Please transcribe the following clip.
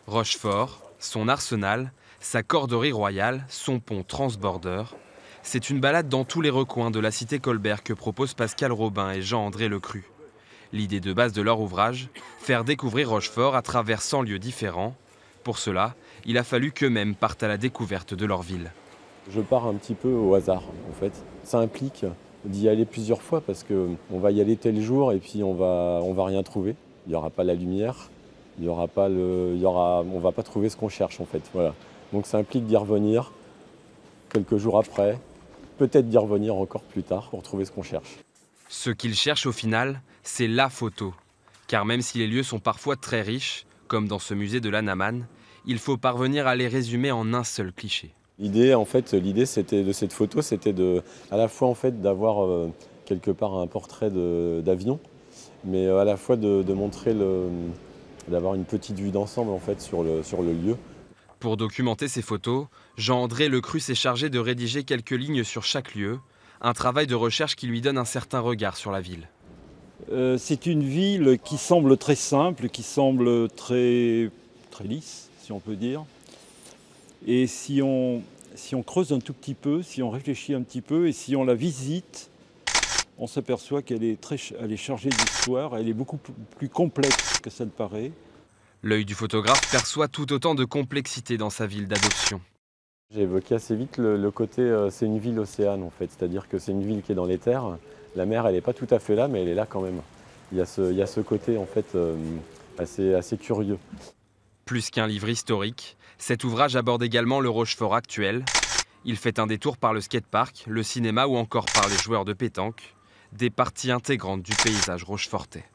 Rochefort, son arsenal, sa corderie royale, son pont transborder. C'est une balade dans tous les recoins de la cité Colbert que proposent Pascal Robin et Jean-André Lecru. L'idée de base de leur ouvrage, faire découvrir Rochefort à travers 100 lieux différents. Pour cela, il a fallu qu'eux-mêmes partent à la découverte de leur ville. Je pars un petit peu au hasard en fait. Ça implique d'y aller plusieurs fois parce qu'on va y aller tel jour et puis on va rien trouver. Il n'y aura pas la lumière, on va pas trouver ce qu'on cherche en fait. Voilà. Donc ça implique d'y revenir quelques jours après, peut-être d'y revenir encore plus tard pour trouver ce qu'on cherche. Ce qu'ils cherchent au final, c'est la photo. Car même si les lieux sont parfois très riches, comme dans ce musée de l'Annaman, il faut parvenir à les résumer en un seul cliché. L'idée c'était de cette photo, c'était à la fois en fait d'avoir quelque part un portrait d'avion, mais à la fois de montrer d'avoir une petite vue d'ensemble en fait sur le lieu. Pour documenter ces photos, Jean-André Lecru s'est chargé de rédiger quelques lignes sur chaque lieu, un travail de recherche qui lui donne un certain regard sur la ville. C'est une ville qui semble très simple, qui semble très lisse, si on peut dire. Et si on creuse un tout petit peu, si on réfléchit un petit peu et si on la visite, on s'aperçoit qu'elle est chargée d'histoire, elle est beaucoup plus complexe que ça ne paraît. L'œil du photographe perçoit tout autant de complexité dans sa ville d'adoption. J'ai évoqué assez vite le côté, c'est une ville océane en fait, c'est-à-dire que c'est une ville qui est dans les terres. La mer, elle n'est pas tout à fait là, mais elle est là quand même. Il y a ce côté en fait assez curieux. Plus qu'un livre historique, cet ouvrage aborde également le Rochefort actuel. Il fait un détour par le skatepark, le cinéma ou encore par les joueurs de pétanque, des parties intégrantes du paysage rochefortais.